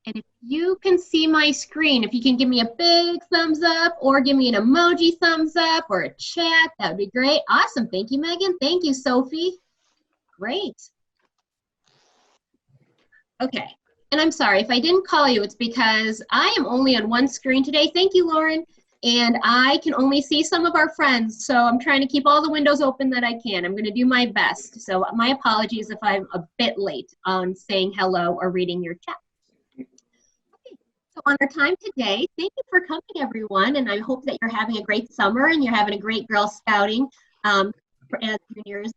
And if you can see my screen, if you can give me a big thumbs up or give me an emoji thumbs up or a chat, that would be great. Awesome. Thank you, Megan. Thank you, Sophie. Great. Okay. And I'm sorry, if I didn't call you, it's because I am only on one screen today. Thank you, Lauren. And I can only see some of our friends, so I'm trying to keep all the windows open that I can. I'm going to do my best. So my apologies if I'm a bit late on saying hello or reading your chat. So on our time today, thank you for coming, everyone, and I hope that you're having a great summer and you're having a great Girl Scouting as juniors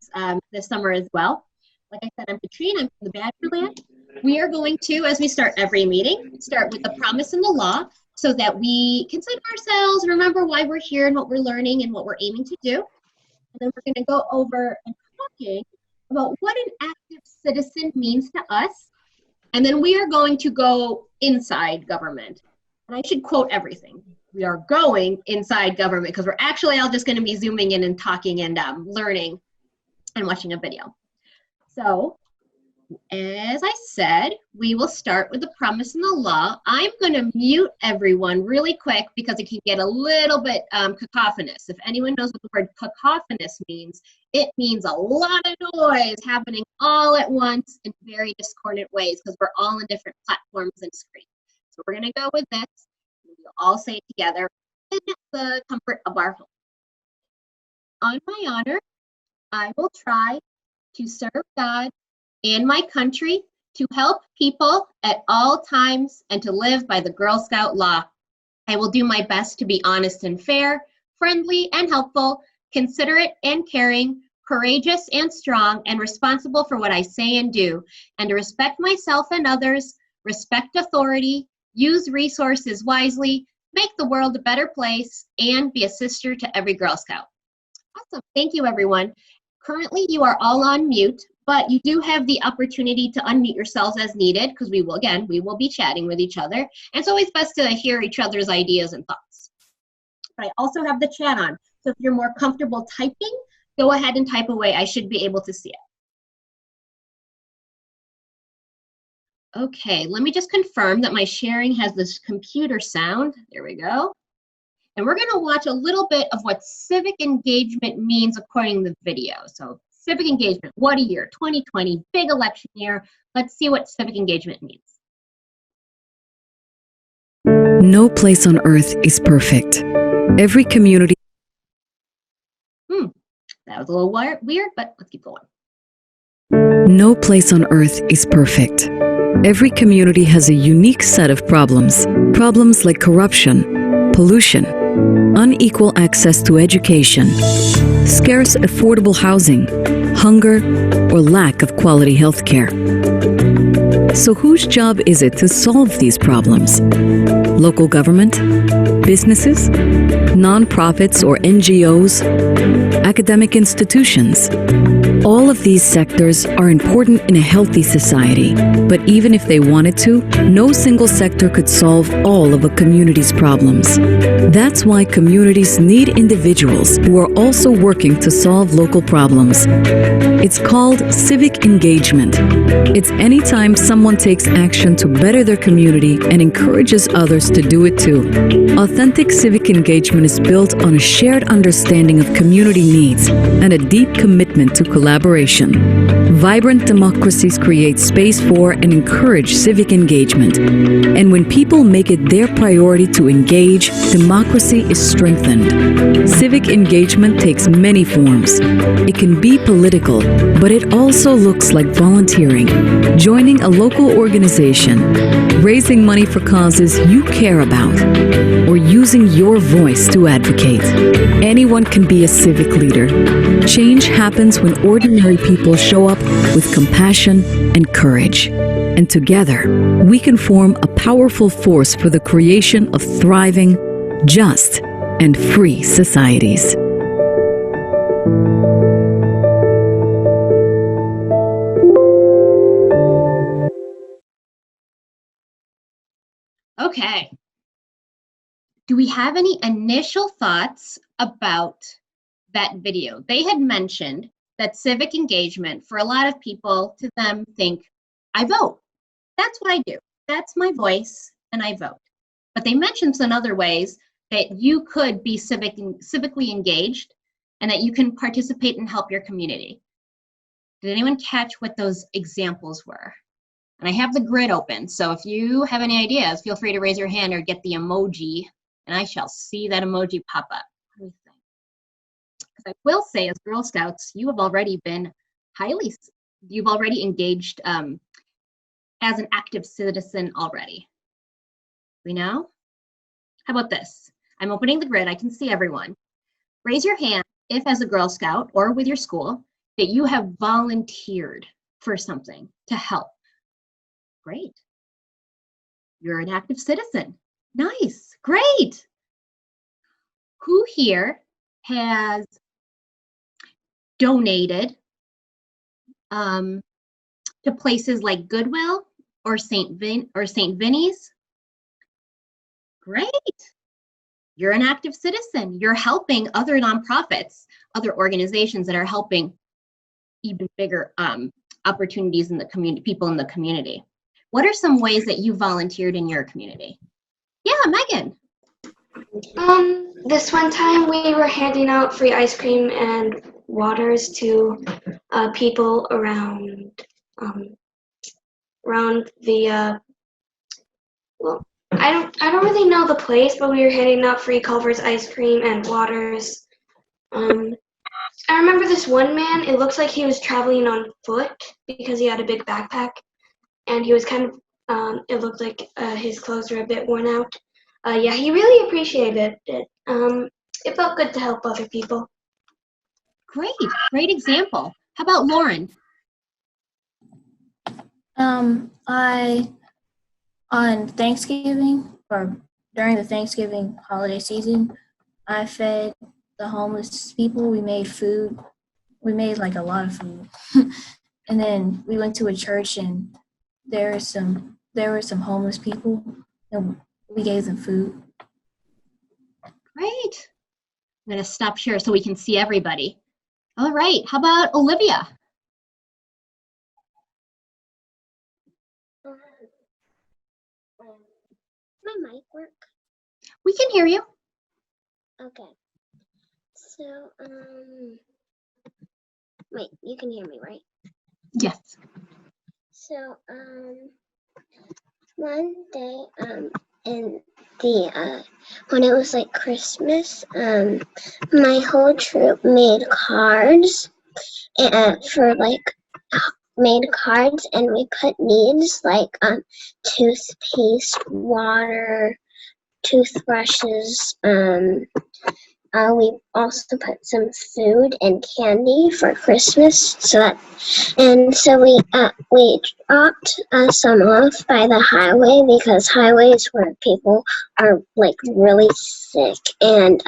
this summer as well. Like I said, I'm Katrine, I'm from the Badgerland. We are going to, as we start every meeting, start with the promise and the law so that we can center ourselves, remember why we're here and what we're learning and what we're aiming to do. And then we're going to go over and talking about what an active citizen means to us. And then we are going to go inside government. And I should quote everything. We are going inside government because we're actually all just going to be zooming in and talking and learning and watching a video. So, as I said, we will start with the promise and the law. I'm going to mute everyone really quick because it can get a little bit cacophonous. If anyone knows what the word cacophonous means, it means a lot of noise happening all at once in very discordant ways because we're all on different platforms and screens. So we're going to go with this. We'll all say it together in the comfort of our home. On my honor, I will try to serve God and my country, to help people at all times, and to live by the Girl Scout law. I will do my best to be honest and fair, friendly and helpful, considerate and caring, courageous and strong, and responsible for what I say and do, and to respect myself and others, respect authority, use resources wisely, make the world a better place, and be a sister to every Girl Scout. Awesome. Thank you, everyone. Currently, you are all on mute, but you do have the opportunity to unmute yourselves as needed because we will be chatting with each other. And it's always best to hear each other's ideas and thoughts. But I also have the chat on. So if you're more comfortable typing, go ahead and type away. I should be able to see it. Okay, let me just confirm that my sharing has this computer sound. There we go. And we're going to watch a little bit of what civic engagement means according to the video. So civic engagement, what a year, 2020, big election year. Let's see what civic engagement means. No place on earth is perfect. Every community... That was a little weird, but let's keep going. No place on earth is perfect. Every community has a unique set of problems. Problems like corruption, pollution, unequal access to education, scarce affordable housing, hunger, or lack of quality health care. So whose job is it to solve these problems? Local government? Businesses? Nonprofits or NGOs? Academic institutions? All of these sectors are important in a healthy society, but even if they wanted to, no single sector could solve all of a community's problems. That's why communities need individuals who are also working to solve local problems. It's called civic engagement. It's anytime someone takes action to better their community and encourages others to do it too. Authentic civic engagement is built on a shared understanding of community needs and a deep commitment to collaboration. Vibrant democracies create space for and encourage civic engagement. And when people make it their priority to engage, democracy is strengthened. Civic engagement takes many forms. It can be political, but it also looks like volunteering, joining a local organization, raising money for causes you care about, or using your voice to advocate. Anyone can be a civic leader. Change happens when ordinary people show up with compassion and courage. And together, we can form a powerful force for the creation of thriving, just, and free societies. Okay. Do we have any initial thoughts about that video? They had mentioned that civic engagement, for a lot of people, to them think, I vote. That's what I do. that's my voice and I vote. But they mentioned some other ways that you could be civically engaged and that you can participate and help your community. Did anyone catch what those examples were? And I have the grid open, so if you have any ideas, feel free to raise your hand or get the emoji, and I shall see that emoji pop up. What do you think? Because I will say, as Girl Scouts, you have already been you've already engaged as an active citizen already. We know? How about this? I'm opening the grid, I can see everyone. Raise your hand if, as a Girl Scout or with your school, that you have volunteered for something to help. Great. You're an active citizen. Nice. Great. Who here has donated to places like Goodwill or St. Vinny's? Great. You're an active citizen. You're helping other nonprofits, other organizations that are helping even bigger opportunities in the community, people in the community. What are some ways that you volunteered in your community? Yeah, Megan. This one time we were handing out free ice cream and waters to people around the well, I don't really know the place, but we were handing out free Culver's ice cream and waters. I remember this one man, it looks like he was traveling on foot because he had a big backpack, and he was kind of, it looked like his clothes were a bit worn out. Yeah, he really appreciated it. It felt good to help other people. Great example. How about Lauren? On Thanksgiving, or during the Thanksgiving holiday season, I fed the homeless people. We made food. We made like a lot of food. And then we went to a church, and there were some homeless people, and we gave them food. Great. I'm going to stop share so we can see everybody. All right. How about Olivia? My mic work? We can hear you. Okay. So, wait, you can hear me, right? Yes. So, one day, in the, when it was like Christmas, my whole troop made cards, made cards, and we put needs like, toothpaste, water, toothbrushes, we also put some food and candy for Christmas, so we dropped some off by the highway because highways where people are like really sick and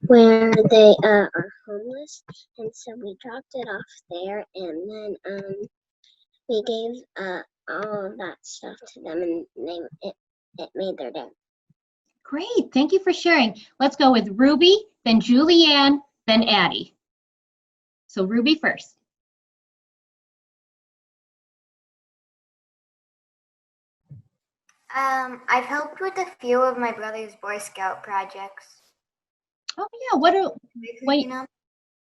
where they are homeless, and so we dropped it off there, and then we gave all of that stuff to them, and it made their day. Great. Thank you for sharing. Let's go with Ruby, then Julianne, then Addie. So Ruby first. I've helped with a few of my brother's Boy Scout projects. Oh yeah, Cleanup.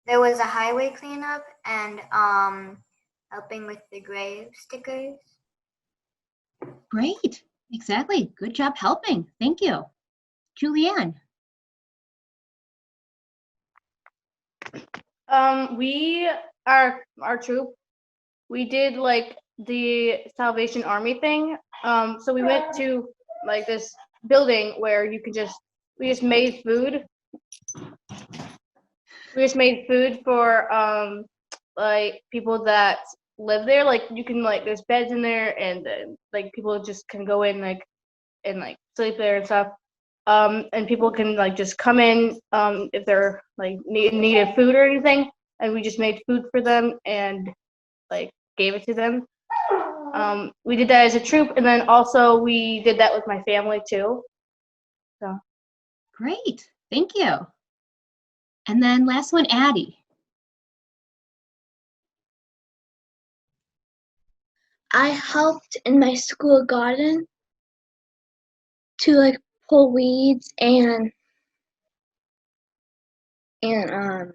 There was a highway cleanup and helping with the grave stickers. Great. Exactly. Good job helping. Thank you. Julianne. Our troop, we did like the Salvation Army thing. So we went to like this building where we just made food. We just made food for like people that live there. Like you can there's beds in there, and like people just can go in and sleep there and stuff. And people can just come in if they're needed food or anything, and we just made food for them and gave it to them. We did that as a troop, and then also we did that with my family too. So Great. Thank you. And then last one, Addie. I helped in my school garden to like pull weeds and what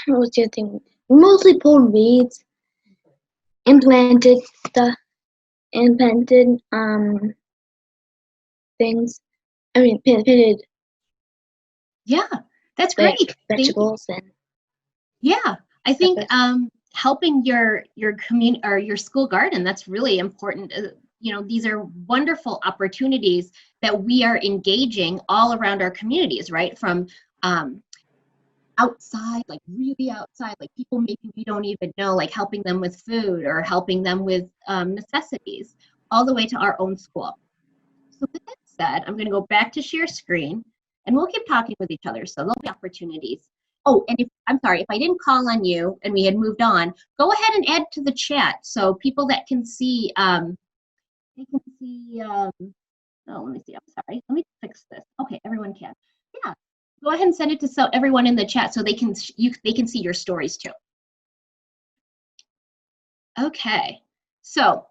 was the other thing? Mostly pulled weeds and planted stuff and planted things. I mean planted Yeah, that's like great. Thank you. vegetables and Yeah, I think peppers. helping your community or your school garden, that's really important. You know, these are wonderful opportunities that we are engaging all around our communities, right? From outside, like really outside, like people maybe we don't even know, like helping them with food or helping them with necessities, all the way to our own school. So with that said, I'm going to go back to share screen and we'll keep talking with each other. So there'll be opportunities. Oh, and if I'm sorry, if I didn't call on you and we had moved on, go ahead and add to the chat so people that can see, they can see, oh, let me see, I'm sorry. Let me fix this. Okay, everyone can. Yeah, go ahead and send it to everyone in the chat so they can see your stories too. Okay, so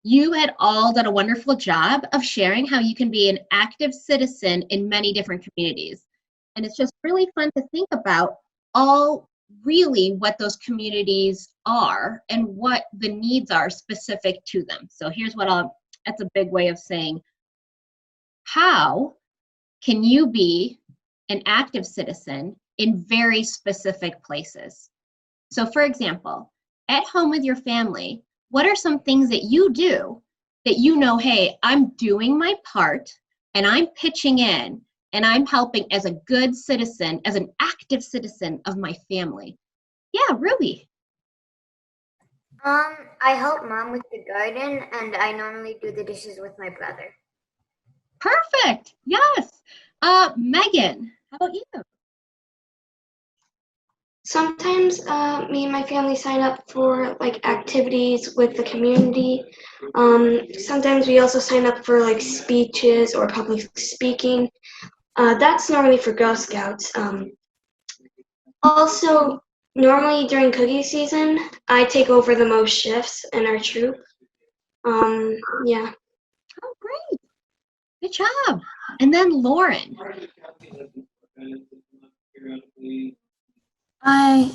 you had all done a wonderful job of sharing how you can be an active citizen in many different communities. And it's just really fun to think about all really what those communities are and what the needs are specific to them. So here's that's a big way of saying, how can you be an active citizen in very specific places? So for example, at home with your family, what are some things that you do that you know, hey, I'm doing my part and I'm pitching in and I'm helping as a good citizen, as an active citizen of my family? Yeah, Ruby. I help mom with the garden, and I normally do the dishes with my brother. Perfect. Yes. Megan, how about you? Sometimes me and my family sign up for like activities with the community. Sometimes we also sign up for like speeches or public speaking. That's normally for Girl Scouts. Also, normally during cookie season, I take over the most shifts in our troop. Yeah. Oh, great. Good job. And then Lauren. I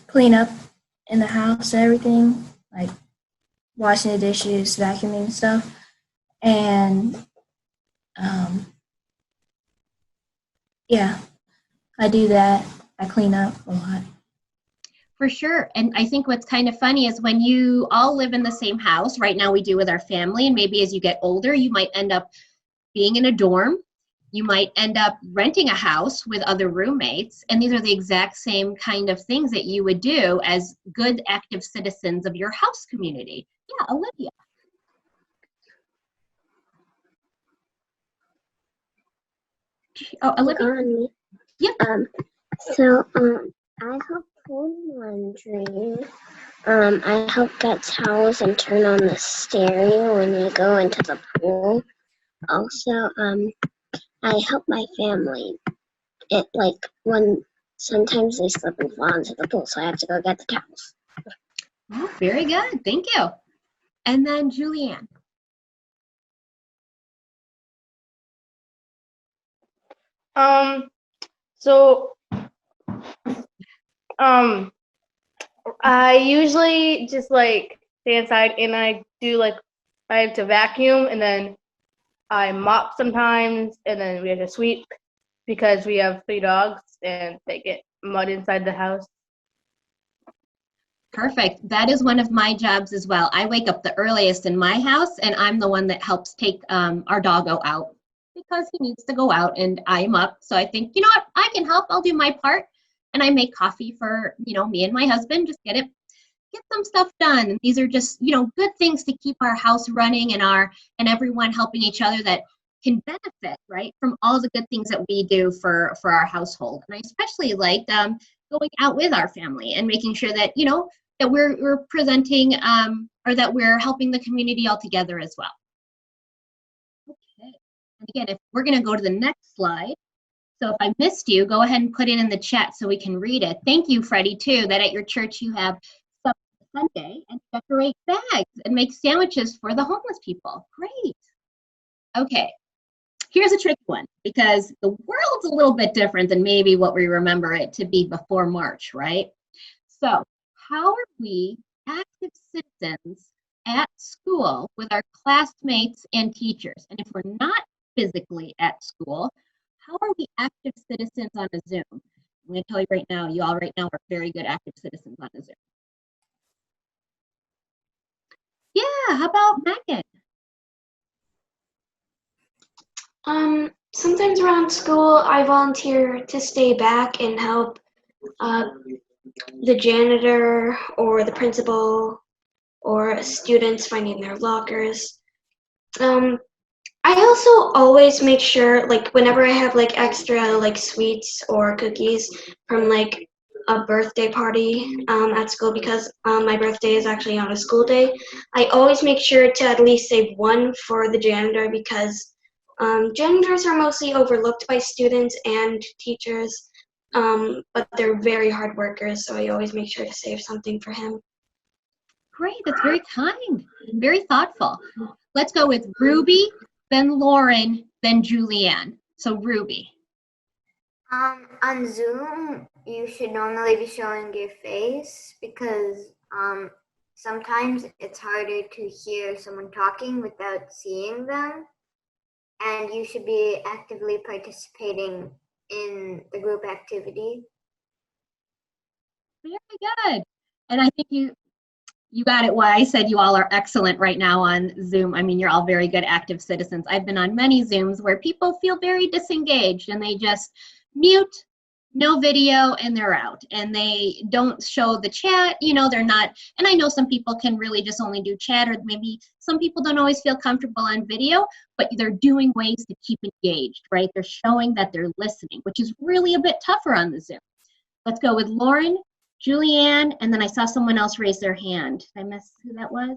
clean up in the house and everything, like washing the dishes, vacuuming and stuff, and yeah, I do that. I clean up a lot. For sure. And I think what's kind of funny is when you all live in the same house, right now we do with our family, and maybe as you get older, you might end up being in a dorm. You might end up renting a house with other roommates. And these are the exact same kind of things that you would do as good active citizens of your house community. Yeah, Olivia. Oh, Olivia? Yeah. So I help fold laundry. I help get towels and turn on the stereo when you go into the pool. Also, I help my family. It like when sometimes they slip and fall into the pool, so I have to go get the towels. Oh, very good. Thank you. And then Julianne. I usually just like stay inside and I have to vacuum and then I mop sometimes and then we have to sweep because we have 3 dogs and they get mud inside the house. Perfect. That is one of my jobs as well. I wake up the earliest in my house and I'm the one that helps take our doggo out because he needs to go out and I'm up. So I think, you know what, I can help. I'll do my part. And I make coffee for, me and my husband, just get some stuff done. And these are just, good things to keep our house running and everyone helping each other that can benefit, right, from all the good things that we do for our household. And I especially like going out with our family and making sure that, that we're presenting or that we're helping the community all together as well. Okay. And again, if we're going to go to the next slide. So if I missed you, go ahead and put it in the chat so we can read it. Thank you, Freddie, too, that at your church you have Sunday and decorate bags and make sandwiches for the homeless people. Great. Okay, here's a tricky one because the world's a little bit different than maybe what we remember it to be before March, right? So how are we active citizens at school with our classmates and teachers? And if we're not physically at school, how are we active citizens on a Zoom? I'm going to tell you right now, you all right now are very good active citizens on a Zoom. Yeah, how about Megan? Sometimes around school, I volunteer to stay back and help the janitor or the principal or students finding their lockers. I also always make sure, like, whenever I have like extra like sweets or cookies from like a birthday party at school, because my birthday is actually on a school day, I always make sure to at least save one for the janitor, because janitors are mostly overlooked by students and teachers, but they're very hard workers, so I always make sure to save something for him. Great, that's very kind, very thoughtful. Let's go with Ruby, then Lauren, then Julianne. So Ruby. On Zoom, you should normally be showing your face because sometimes it's harder to hear someone talking without seeing them. And you should be actively participating in the group activity. Very good. And I think you got it. Why I said you all are excellent right now on Zoom. I mean, you're all very good active citizens. I've been on many Zooms where people feel very disengaged and they just mute, no video, and they're out. And they don't show the chat, you know, they're not, and I know some people can really just only do chat, or maybe some people don't always feel comfortable on video, but they're doing ways to keep engaged, right? They're showing that they're listening, which is really a bit tougher on the Zoom. Let's go with Lauren, Julianne, and then I saw someone else raise their hand. Did I miss who that was?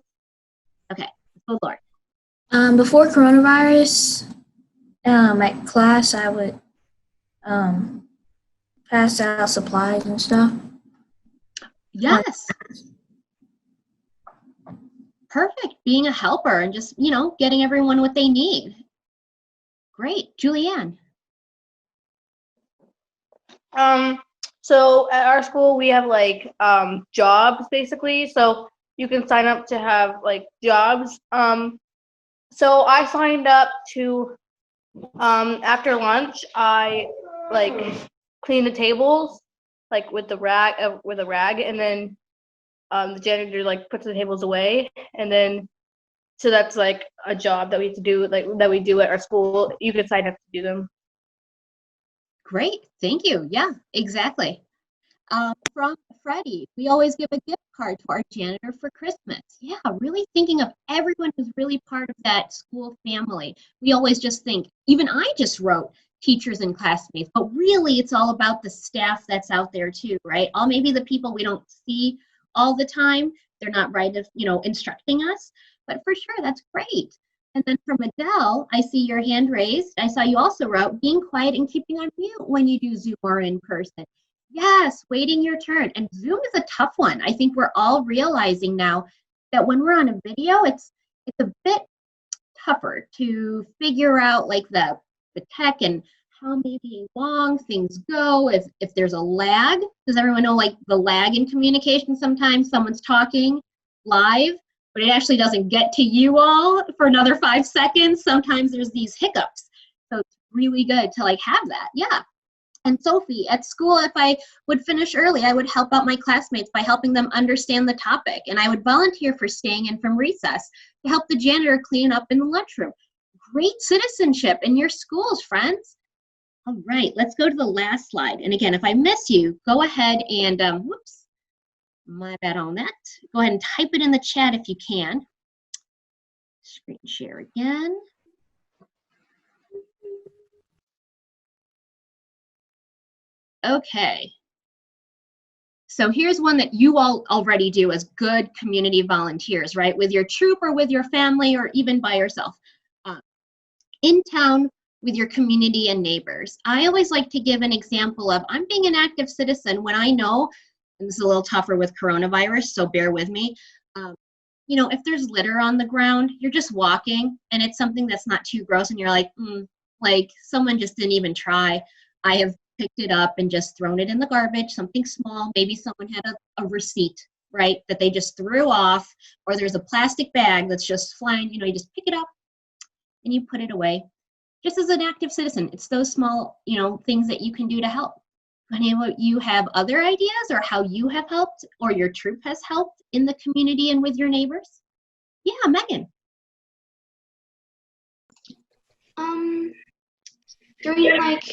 Okay, let's go Lauren. Before coronavirus, at class, I would pass out supplies and stuff. Yes. Perfect. Being a helper and just, you know, getting everyone what they need. Great. Julianne. So at our school, we have like jobs basically. So you can sign up to have like jobs. So I signed up to after lunch, I like clean the tables like with a rag, and then the janitor like puts the tables away, and then so that's like a job that we have to do, like that we do at our school. You can sign up to do them. Great, thank you. Yeah, exactly. From Freddie, we always give a gift card to our janitor for Christmas. Yeah, really thinking of everyone who's really part of that school family. We always just think, even I just wrote teachers and classmates, but really it's all about the staff that's out there too, right? All maybe the people we don't see all the time, they're not right of, you know, instructing us, but for sure, that's great. And then from Adele, I see your hand raised. I saw you also wrote, being quiet and keeping on mute when you do Zoom or in person. Yes, waiting your turn. And Zoom is a tough one. I think we're all realizing now that when we're on a video, it's a bit tougher to figure out like the tech and how maybe long things go, if there's a lag. Does everyone know like the lag in communication? Sometimes someone's talking live, but it actually doesn't get to you all for another 5 seconds. Sometimes there's these hiccups. So it's really good to like have that. Yeah. And Sophie, at school, if I would finish early, I would help out my classmates by helping them understand the topic. And I would volunteer for staying in from recess to help the janitor clean up in the lunchroom. Great citizenship in your schools, friends. All right, let's go to the last slide. And again, if I miss you, go ahead and, whoops, my bad on that. Go ahead and type it in the chat if you can. Screen share again. Okay. So here's one that you all already do as good community volunteers, right? With your troop or with your family or even by yourself. In town with your community and neighbors. I always like to give an example of I'm being an active citizen when I know and this is a little tougher with coronavirus, so bear with me. If there's litter on the ground, you're just walking and it's something that's not too gross and you're like someone just didn't even try. I have picked it up and just thrown it in the garbage, something small. Maybe someone had a receipt, right, that they just threw off, or there's a plastic bag that's just flying, you just pick it up and you put it away. Just as an active citizen, it's those small, things that you can do to help. Any of you have other ideas or how you have helped or your troop has helped in the community and with your neighbors? Yeah, Megan. During like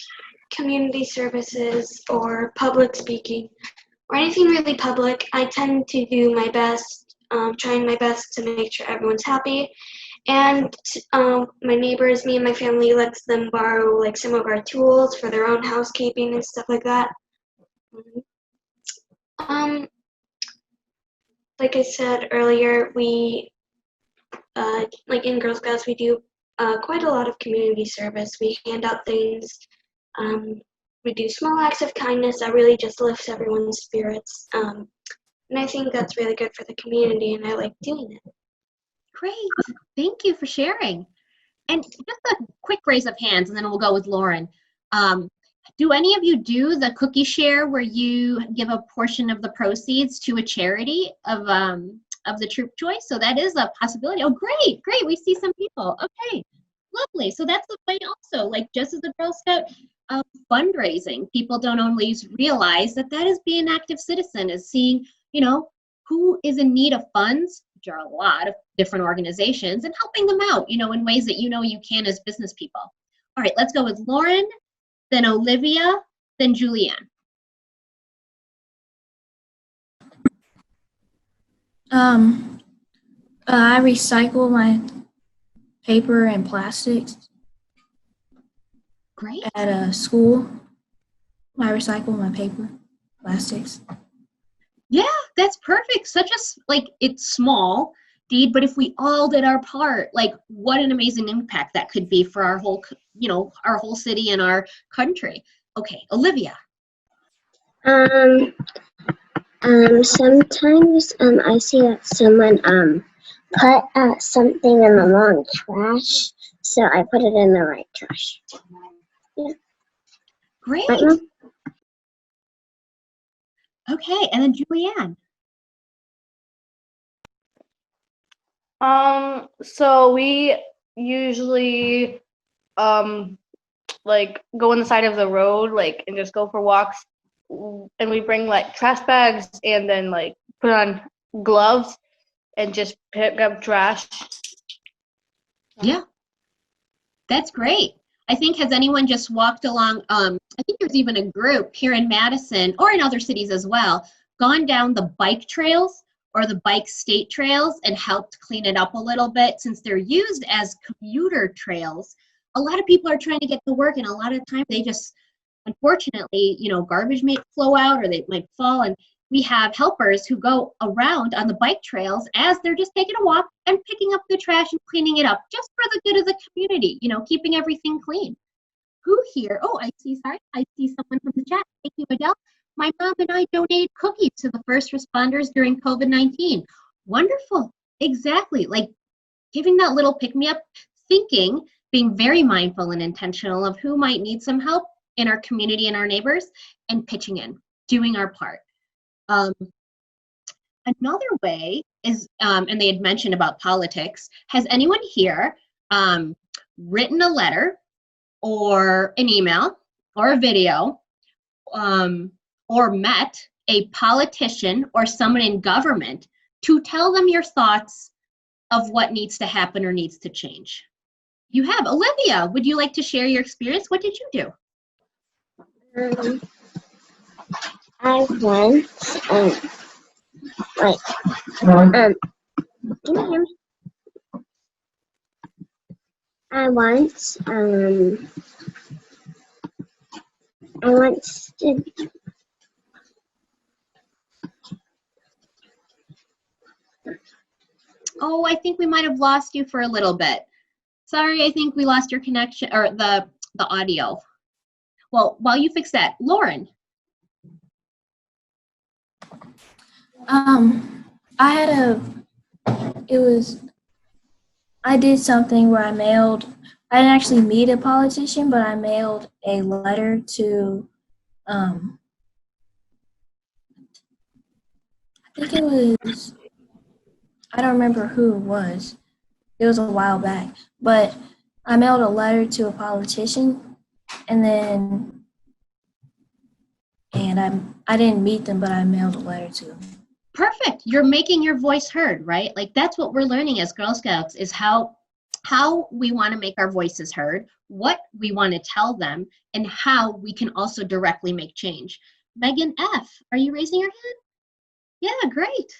community services or public speaking or anything really public, I tend to do my best, trying my best to make sure everyone's happy. And my neighbors, me and my family lets them borrow like some of our tools for their own housekeeping and stuff like that. Like I said earlier, we like in Girl Scouts we do quite a lot of community service. We hand out things. We do small acts of kindness that really just lifts everyone's spirits. And I think that's really good for the community, and I like doing it. Great. Thank you for sharing. And just a quick raise of hands, and then we'll go with Lauren. Do any of you do the cookie share where you give a portion of the proceeds to a charity of the troop choice? So that is a possibility. Oh, great. We see some people. Okay, lovely. So that's the way also, like just as a Girl Scout, fundraising. People don't always realize that is being an active citizen, is seeing, who is in need of funds, which are a lot of different organizations, and helping them out, in ways that you can as business people. All right, let's go with Lauren, then Olivia, then Julianne. I recycle my paper and plastics. Great. At a school, I recycle my paper, plastics. Yeah, that's perfect. It's small, deed, but if we all did our part, what an amazing impact that could be for our whole, our whole city and our country. Okay, Olivia. Sometimes I see that someone put something in the wrong trash, so I put it in the right trash. Yeah. Great. Right, Mom? Okay, and then Julianne. So we usually go on the side of the road, and just go for walks, and we bring trash bags and then put on gloves and just pick up trash. Yeah, that's great. I think, has anyone just walked along, I think there's even a group here in Madison or in other cities as well, gone down the bike trails or the bike state trails and helped clean it up a little bit, since they're used as commuter trails. A lot of people are trying to get to work, and a lot of times they just, unfortunately, garbage might flow out or they might fall, and we have helpers who go around on the bike trails as they're just taking a walk and picking up the trash and cleaning it up, just for the good of the community, keeping everything clean. Who here? Oh, I see someone from the chat. Thank you, Adele. My mom and I donated cookies to the first responders during COVID-19. Wonderful. Exactly. Giving that little pick-me-up, thinking, being very mindful and intentional of who might need some help in our community and our neighbors, and pitching in, doing our part. Another way is, and they had mentioned about politics, has anyone here written a letter or an email or a video or met a politician or someone in government to tell them your thoughts of what needs to happen or needs to change? You have. Olivia, would you like to share your experience? What did you do? I once, can you hear me? I once did. Oh, I think we might have lost you for a little bit. Sorry, I think we lost your connection, or the audio. Well, while you fix that, Lauren. I had it was, I did something where I didn't actually meet a politician, but I mailed a letter to, um, I think it was, I don't remember who it was. It was a while back, but I mailed a letter to a politician, and then, and I didn't meet them, but I mailed a letter to them. Perfect. You're making your voice heard, right? Like that's what we're learning as Girl Scouts is how we want to make our voices heard, what we want to tell them, and how we can also directly make change. Megan F., are you raising your hand? Yeah, great.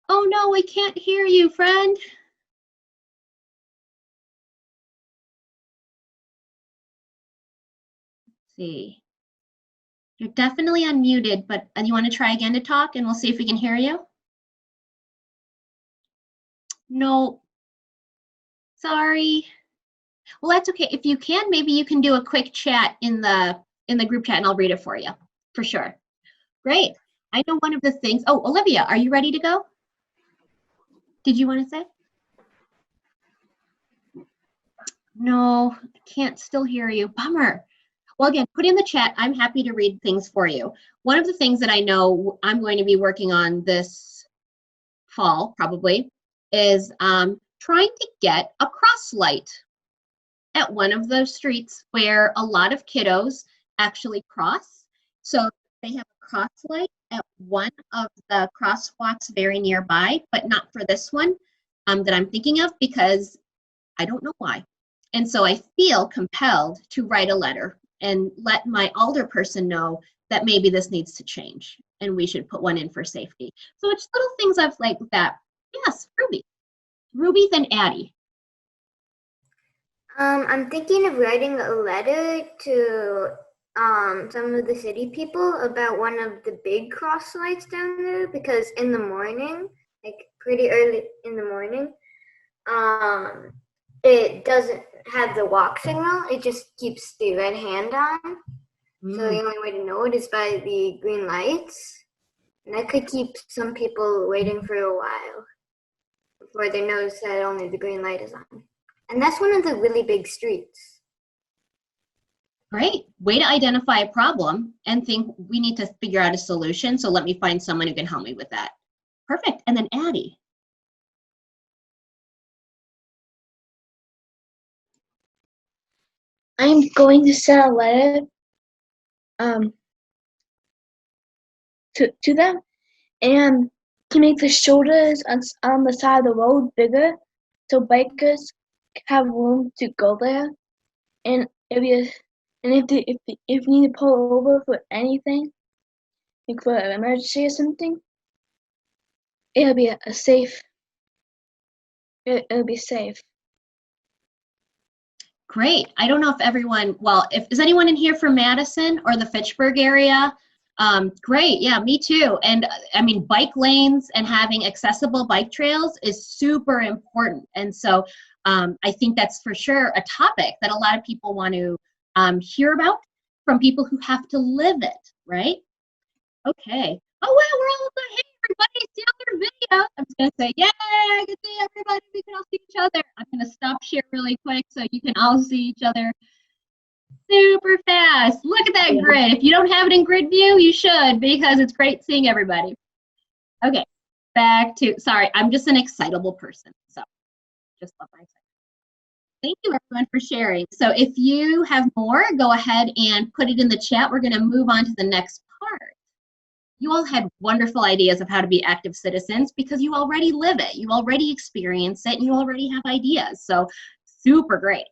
Oh no, we can't hear you, friend. Let's see. You're definitely unmuted, but you want to try again to talk and we'll see if we can hear you? No. Sorry. Well, that's okay. If you can, maybe you can do a quick chat in the group chat and I'll read it for you, for sure. Great. I know one of the things, oh, Olivia, are you ready to go? Did you want to say? No, I can't still hear you. Bummer. Well, again, put in the chat. I'm happy to read things for you. One of the things that I know I'm going to be working on this fall, probably, is trying to get a cross light at one of those streets where a lot of kiddos actually cross. So they have a cross light at one of the crosswalks very nearby, but not for this one that I'm thinking of because I don't know why. And so I feel compelled to write a letter and let my alder person know that maybe this needs to change and we should put one in for safety. So it's little things of like that. Yes, Ruby. Ruby, then Addie. I'm thinking of writing a letter to some of the city people about one of the big cross lights down there because in the morning, like pretty early in the morning, it doesn't have the walk signal. It just keeps the red hand on. So the only way to know it is by the green lights. And that could keep some people waiting for a while before they notice that only the green light is on. And that's one of the really big streets. Great. Way to identify a problem and think we need to figure out a solution. So let me find someone who can help me with that. Perfect. And then Addie. I'm going to send a letter to them and to make the shoulders on the side of the road bigger so bikers have room to go there. And if you need to pull over for anything, like for an emergency or something, it'll be a safe. It'll be safe. Great. I don't know if everyone, well, is anyone in here from Madison or the Fitchburg area? Great. Yeah, me too. And I mean, bike lanes and having accessible bike trails is super important. And so I think that's for sure a topic that a lot of people want to hear about from people who have to live it, right? Okay. Oh, wow, we're all like, hey, everybody, see other video. I'm just going to say, yay, I can see everybody. We can all see each other. I'm going to stop share really quick so you can all see each other super fast. Look at that grid. If you don't have it in grid view, you should because it's great seeing everybody. Okay, back to, sorry, I'm just an excitable person. So just love my excitement. Thank you everyone for sharing. So if you have more, go ahead and put it in the chat. We're going to move on to the next part. You all had wonderful ideas of how to be active citizens because you already live it, you already experience it, and you already have ideas. So super great.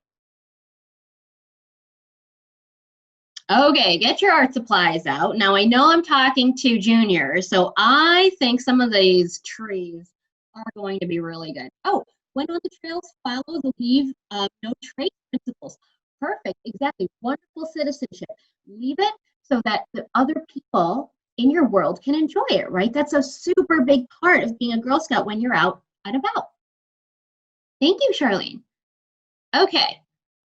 Okay, get your art supplies out. Now I know I'm talking to juniors, so I think some of these trees are going to be really good. Oh, when on the trails, follow the leave no trace principles. Perfect, exactly. Wonderful citizenship. Leave it so that the other people in your world can enjoy it, right? That's a super big part of being a Girl Scout when you're out and about. Thank you, Charlene. Okay,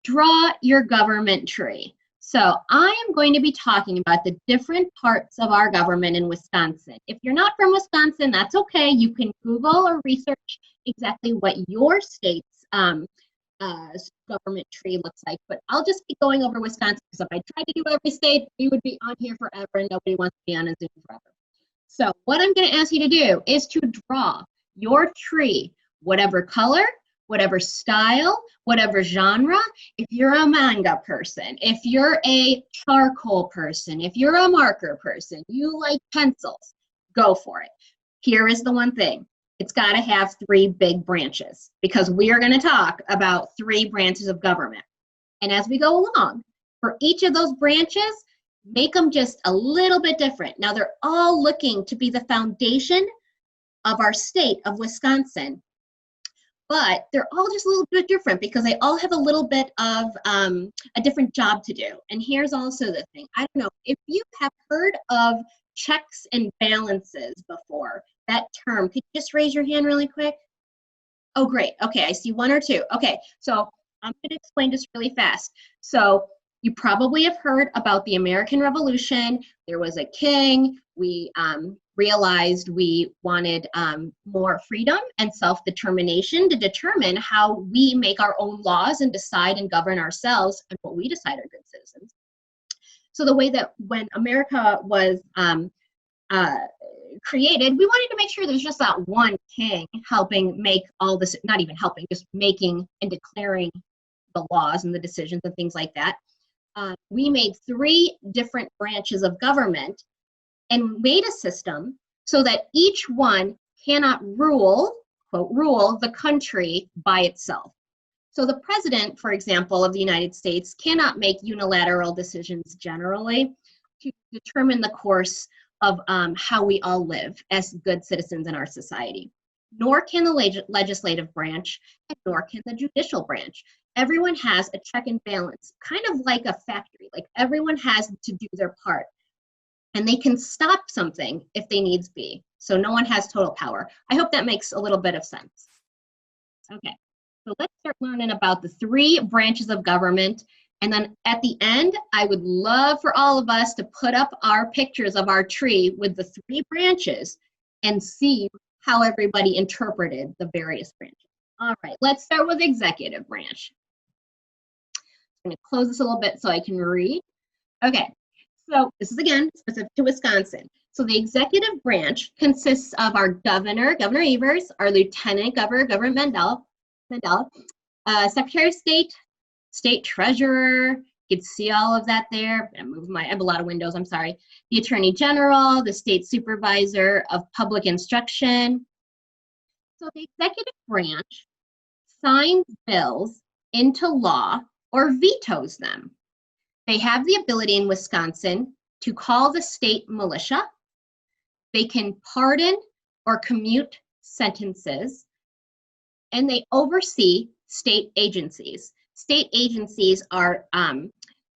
draw your government tree. So I am going to be talking about the different parts of our government in Wisconsin. If you're not from Wisconsin, that's okay. You can Google or research exactly what your state's government tree looks like. But I'll just be going over Wisconsin, because if I tried to do every state, we would be on here forever and nobody wants to be on a Zoom forever. So what I'm going to ask you to do is to draw your tree, whatever color, whatever style, whatever genre. If you're a manga person, if you're a charcoal person, if you're a marker person, you like pencils, go for it. Here is the one thing. It's got to have 3 big branches, because we are going to talk about 3 branches of government. And as we go along, for each of those branches, make them just a little bit different. Now, they're all looking to be the foundation of our state of Wisconsin, but they're all just a little bit different because they all have a little bit of a different job to do. And here's also the thing. I don't know if you have heard of checks and balances before, that term. Could you just raise your hand really quick? Oh, great. Okay, I see 1 or 2. Okay, so I'm going to explain this really fast. So you probably have heard about the American Revolution. There was a king. We realized we wanted more freedom and self-determination to determine how we make our own laws and decide and govern ourselves and what we decide are good citizens. So the way that when America was created, we wanted to make sure there's just that one king helping make all this, not even helping, just making and declaring the laws and the decisions and things like that. We made 3 different branches of government and made a system so that each one cannot rule, quote, rule the country by itself. So the president, for example, of the United States cannot make unilateral decisions generally to determine the course of how we all live as good citizens in our society. Nor can the legislative branch, and nor can the judicial branch. Everyone has a check and balance, kind of like a factory. Like everyone has to do their part. And they can stop something if they needs be. So no one has total power. I hope that makes a little bit of sense. Okay, so let's start learning about the 3 branches of government. And then at the end, I would love for all of us to put up our pictures of our tree with the 3 branches and see how everybody interpreted the various branches. All right, let's start with executive branch. I'm going to close this a little bit so I can read. Okay, so this is again specific to Wisconsin. So the executive branch consists of our governor, Governor Evers, our lieutenant governor, Governor Mandela, Secretary of State, State Treasurer. You can see all of that there. I have a lot of windows, I'm sorry. The Attorney General, the State Supervisor of Public Instruction. So the executive branch signs bills into law or vetoes them. They have the ability in Wisconsin to call the state militia. They can pardon or commute sentences, and they oversee state agencies. State agencies are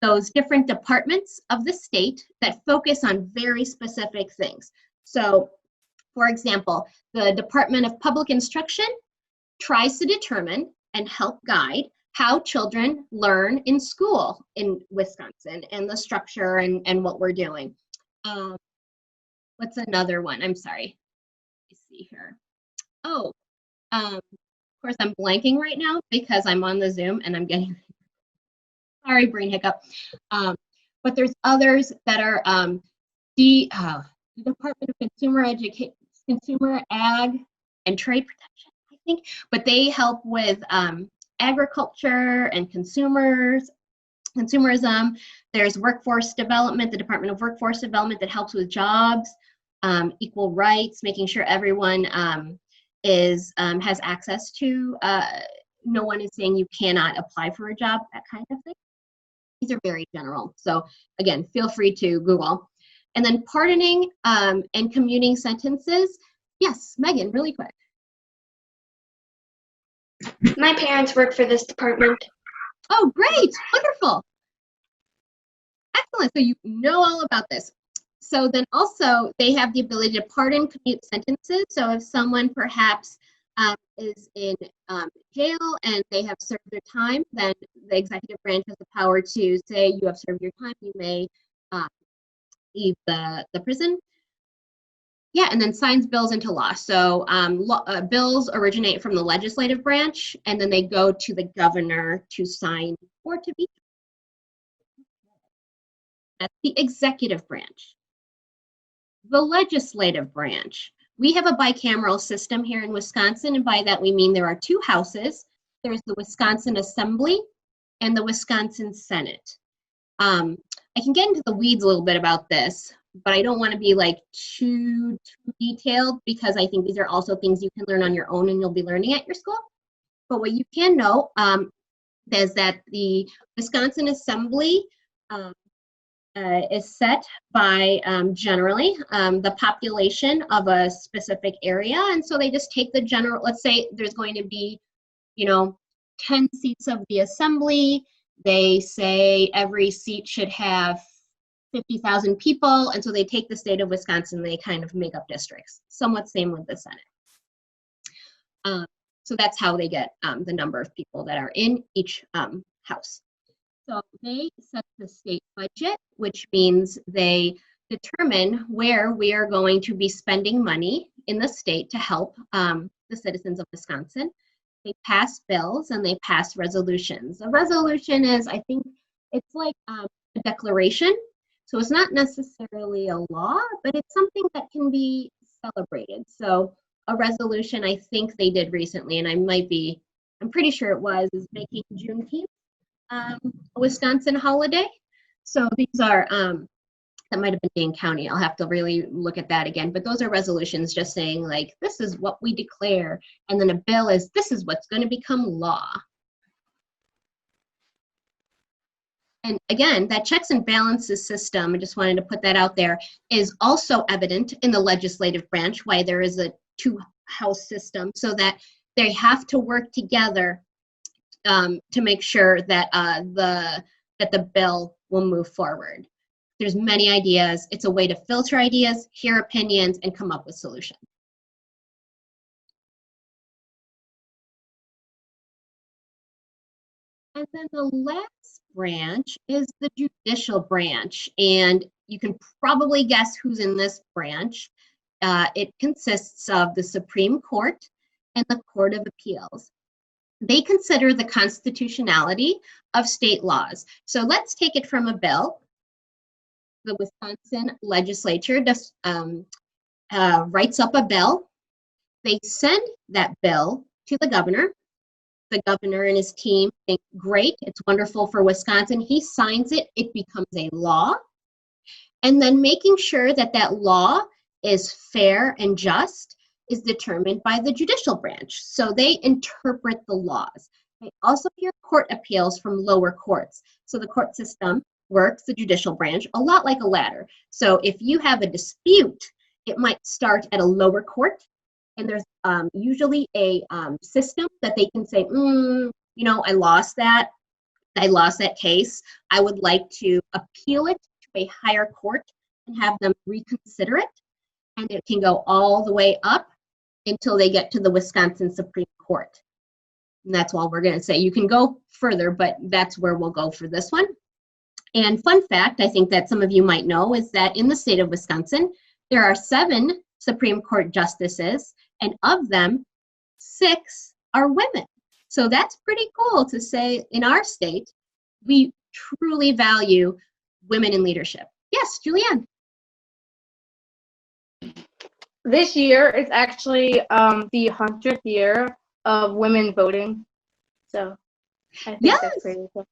those different departments of the state that focus on very specific things. So, for example, the Department of Public Instruction tries to determine and help guide how children learn in school in Wisconsin and the structure and what we're doing. What's another one? I'm sorry. Let me see here. Oh, of course, I'm blanking right now because I'm on the Zoom and I'm getting, sorry, brain hiccup. But there's others that are the Department of Consumer Ag and Trade Protection, I think. But they help with agriculture and consumerism. There's workforce development, the Department of Workforce Development that helps with jobs, equal rights, making sure everyone has access to, no one is saying you cannot apply for a job, that kind of thing. These are very general. So again, feel free to Google. And then pardoning and commuting sentences. Yes, Megan, really quick. My parents work for this department. Oh, great, wonderful. Excellent, so you know all about this. So then also they have the ability to pardon commute sentences. So if someone perhaps is in jail and they have served their time, then the executive branch has the power to say you have served your time, you may leave the prison. Yeah, and then signs bills into law. So bills originate from the legislative branch, and then they go to the governor to sign or to veto. That's the executive branch. The legislative branch. We have a bicameral system here in Wisconsin, and by that we mean there are two houses. There's the Wisconsin Assembly and the Wisconsin Senate. I can get into the weeds a little bit about this, but I don't want to be like too detailed because I think these are also things you can learn on your own and you'll be learning at your school. But what you can know is that the Wisconsin Assembly is set by generally the population of a specific area. And so they just take the general, let's say there's going to be, 10 seats of the assembly. They say every seat should have 50,000 people. And so they take the state of Wisconsin, they kind of make up districts. Somewhat same with the Senate. So that's how they get the number of people that are in each house. So they set the state budget, which means they determine where we are going to be spending money in the state to help the citizens of Wisconsin. They pass bills and they pass resolutions. A resolution is, I think, it's like a declaration. So it's not necessarily a law, but it's something that can be celebrated. So a resolution I think they did recently, and I'm pretty sure it was, is making Juneteenth a Wisconsin holiday. So these are, that might have been Dane County. I'll have to really look at that again. But those are resolutions just saying like, this is what we declare. And then a bill is, this is what's going to become law. And again, that checks and balances system, I just wanted to put that out there, is also evident in the legislative branch, why there is a two-house system, so that they have to work together to make sure that the bill will move forward. There's many ideas. It's a way to filter ideas, hear opinions, and come up with solutions. And then the last branch is the judicial branch. And you can probably guess who's in this branch. It consists of the Supreme Court and the Court of Appeals. They consider the constitutionality of state laws. So let's take it from a bill. The Wisconsin legislature just writes up a bill. They send that bill to the governor. The governor and his team think, great, it's wonderful for Wisconsin. He signs it, it becomes a law. And then making sure that that law is fair and just is determined by the judicial branch. So they interpret the laws. They also hear court appeals from lower courts. So the court system works, the judicial branch, a lot like a ladder. So if you have a dispute, it might start at a lower court, and there's usually a system that they can say, I lost that case. I would like to appeal it to a higher court and have them reconsider it. And it can go all the way up until they get to the Wisconsin Supreme Court. And that's all we're going to say. You can go further, but that's where we'll go for this one. And fun fact, I think that some of you might know, is that in the state of Wisconsin, there are 7 Supreme Court justices, and of them, 6 are women. So that's pretty cool to say in our state, we truly value women in leadership. Yes, Julianne. This year is actually the 100th year of women voting. So I think that's pretty cool.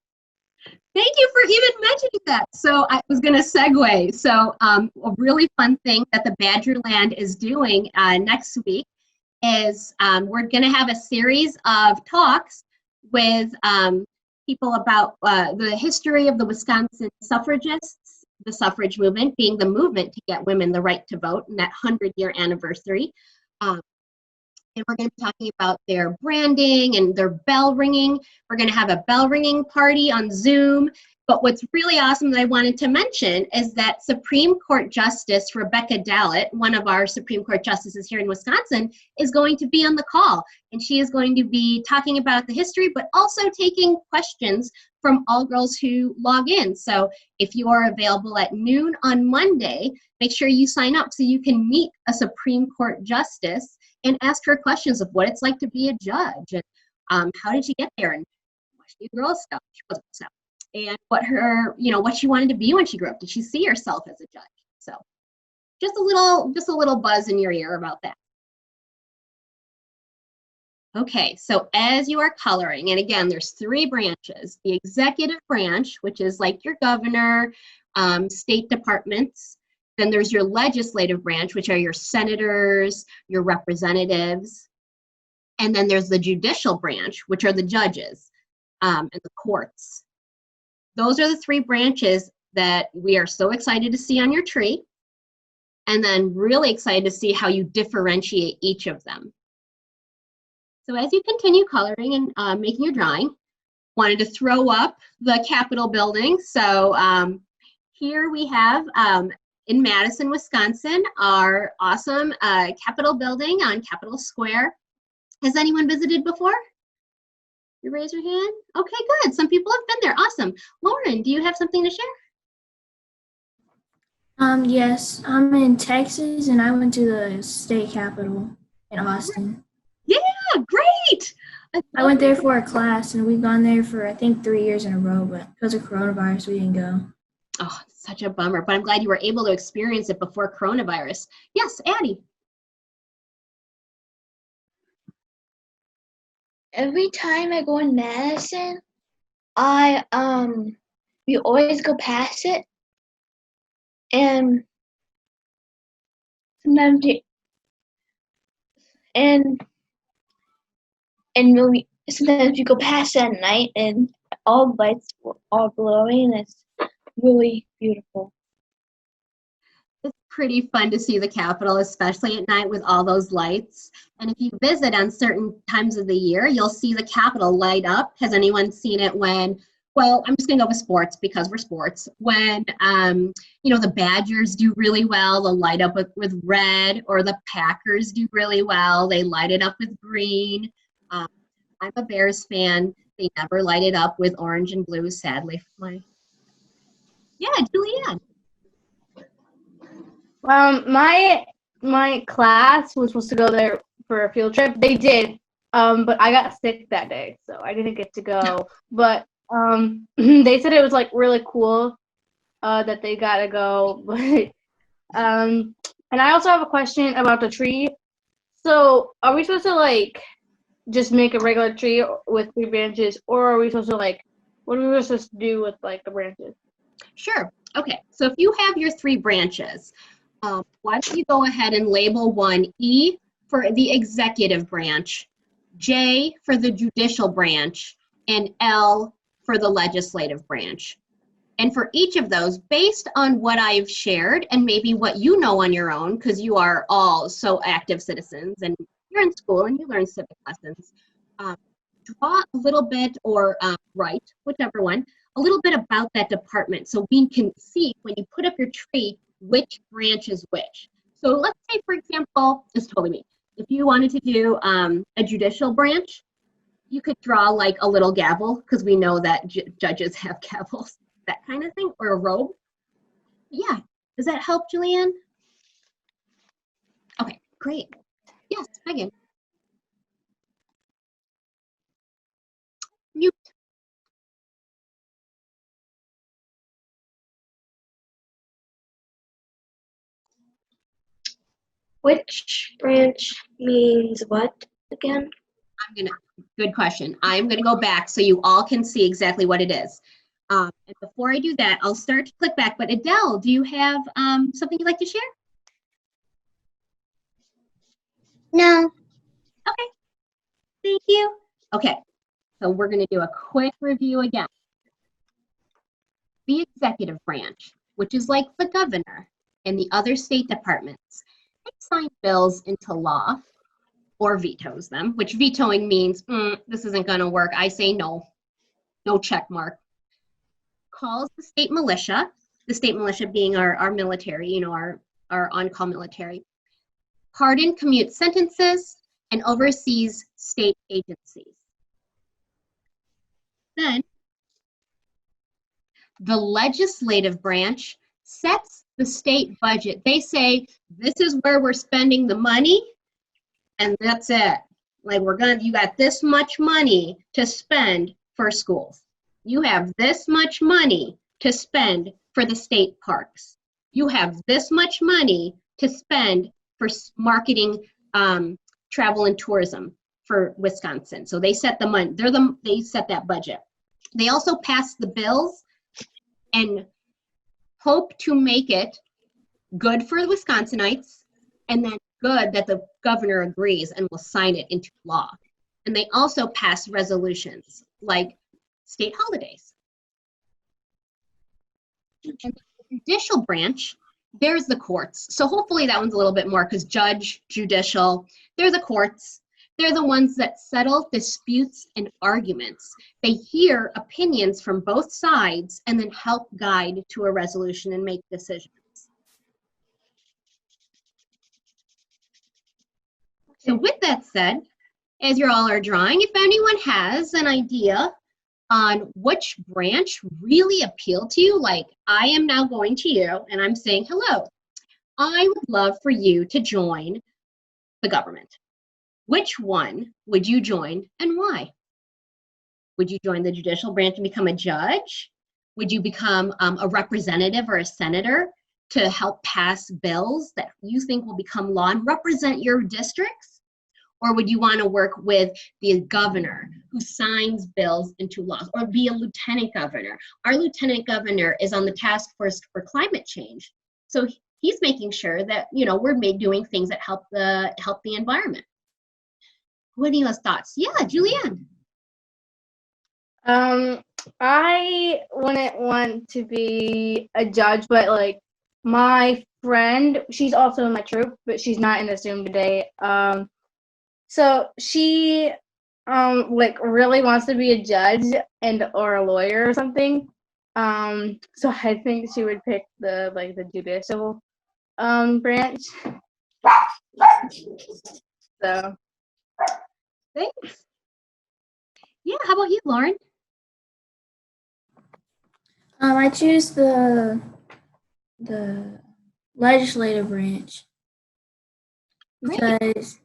Thank you for even mentioning that. So I was going to segue. So a really fun thing that the Badgerland is doing next week is we're going to have a series of talks with people about the history of the Wisconsin suffragists, the suffrage movement being the movement to get women the right to vote, and that 100-year anniversary. And we're going to be talking about their branding and their bell ringing. We're going to have a bell ringing party on Zoom. But what's really awesome that I wanted to mention is that Supreme Court Justice Rebecca Dallett, one of our Supreme Court justices here in Wisconsin, is going to be on the call. And she is going to be talking about the history, but also taking questions from all girls who log in. So if you are available at noon on Monday, make sure you sign up so you can meet a Supreme Court justice and ask her questions of what it's like to be a judge, and how did she get there, and was she a Girl Scout? She was a Girl Scout. And what her, what she wanted to be when she grew up. Did she see herself as a judge? So just a little buzz in your ear about that. Okay, so as you are coloring, and again, there's 3 branches: the executive branch, which is like your governor, state departments. Then there's your legislative branch, which are your senators, your representatives. And then there's the judicial branch, which are the judges and the courts. Those are the 3 branches that we are so excited to see on your tree, and then really excited to see how you differentiate each of them. So as you continue coloring and making your drawing, wanted to throw up the Capitol building. So here we have in Madison, Wisconsin, our awesome Capitol building on Capitol Square. Has anyone visited before? You raise your hand? Okay, good. Some people have been there. Awesome. Lauren, do you have something to share? Yes, I'm in Texas and I went to the state capitol in Austin. Yeah, great. I went there for a class and we've gone there for I think 3 years in a row, but because of coronavirus, we didn't go. Oh, such a bummer, but I'm glad you were able to experience it before coronavirus. Yes, Addie. Every time I go in Madison, we always go past it, and sometimes sometimes we go past it at night, and all the lights are glowing, and it's really beautiful. It's pretty fun to see the Capitol, especially at night with all those lights. And if you visit on certain times of the year, you'll see the Capitol light up. Has anyone seen it when, well, I'm just gonna go with sports because we're sports. When, the Badgers do really well, they'll light up with red, or the Packers do really well, they light it up with green. I'm a Bears fan. They never light it up with orange and blue, sadly. Yeah, Julianne. My class was supposed to go there for a field trip. They did, but I got sick that day, so I didn't get to go. But they said it was like really cool that they got to go. But and I also have a question about the tree. So are we supposed to like just make a regular tree with 3 branches, or are we supposed to like, what are we supposed to do with like the branches? Sure. Okay. So if you have your 3 branches, why don't you go ahead and label one E for the executive branch, J for the judicial branch, and L for the legislative branch. And for each of those, based on what I've shared and maybe what you know on your own, because you are all so active citizens and you're in school and you learn civic lessons, draw a little bit or write, whichever one, a little bit about that department so we can see when you put up your tree which branch is which. So let's say, for example, it's totally me. If you wanted to do a judicial branch, you could draw like a little gavel, because we know that judges have gavels, that kind of thing, or a robe. Yeah, does that help, Julianne? Okay, great. Yes, Megan. Mute. Which branch means what again? Good question. I'm gonna go back so you all can see exactly what it is. And before I do that, I'll start to click back, but Adele, do you have something you'd like to share? No. Okay, thank you. Okay, so we're gonna do a quick review again. The executive branch, which is like the governor and the other state departments, they sign bills into law or vetoes them, which vetoing means, this isn't gonna work. I say no, no check mark. calls the state militia being our military, you know, our on-call military, pardon, commute sentences, and oversees state agencies. Then, the legislative branch sets the state budget. They say, this is where we're spending the money, and that's it. Like, you got this much money to spend for schools. You have this much money to spend for the state parks. You have this much money to spend for marketing, travel and tourism for Wisconsin. So they set the money, they set that budget. They also pass the bills and hope to make it good for the Wisconsinites, and then good that the governor agrees and will sign it into law. And they also pass resolutions like state holidays. And the judicial branch, there's the courts. So hopefully that one's a little bit more, because judicial, they're the courts. They're the ones that settle disputes and arguments. They hear opinions from both sides and then help guide to a resolution and make decisions. So with that said, as you all are drawing, if anyone has an idea on which branch really appealed to you, like I am now going to you and I'm saying, hello, I would love for you to join the government. Which one would you join and why? Would you join the judicial branch and become a judge? Would you become a representative or a senator to help pass bills that you think will become law and represent your districts? Or would you want to work with the governor who signs bills into laws, or be a lieutenant governor? Our lieutenant governor is on the task force for climate change. So he's making sure that, you know, we're doing things that help the environment. What are your thoughts? Yeah, Julianne. I wouldn't want to be a judge, but like my friend, she's also in my troop, but she's not in the Zoom today. So she like really wants to be a judge or a lawyer or something. So I think she would pick the judicial branch. So thanks. Yeah, how about you, Lauren? I choose the legislative branch because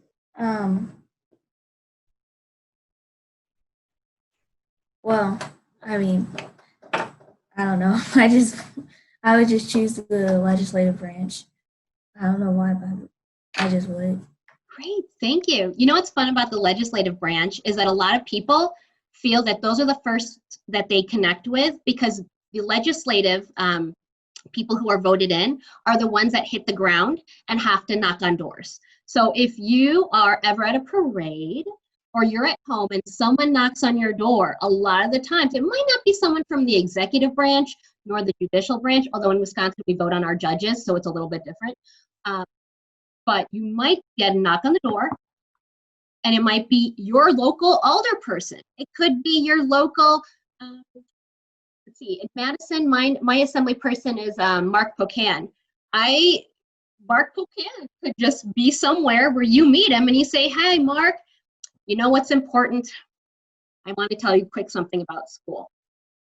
well, I mean, I don't know. I would just choose the legislative branch. I don't know why, but I just would. Great, thank you. You know what's fun about the legislative branch is that a lot of people feel that those are the first that they connect with, because the legislative people who are voted in are the ones that hit the ground and have to knock on doors. So if you are ever at a parade or you're at home and someone knocks on your door, a lot of the times it might not be someone from the executive branch nor the judicial branch, although in Wisconsin we vote on our judges, so it's a little bit different. But you might get a knock on the door, and it might be your local alder person. It could be your local, let's see, in Madison, my assembly person is Mark Pocan. Mark Pocan could just be somewhere where you meet him and you say, hey, Mark, you know what's important? I want to tell you quick something about school.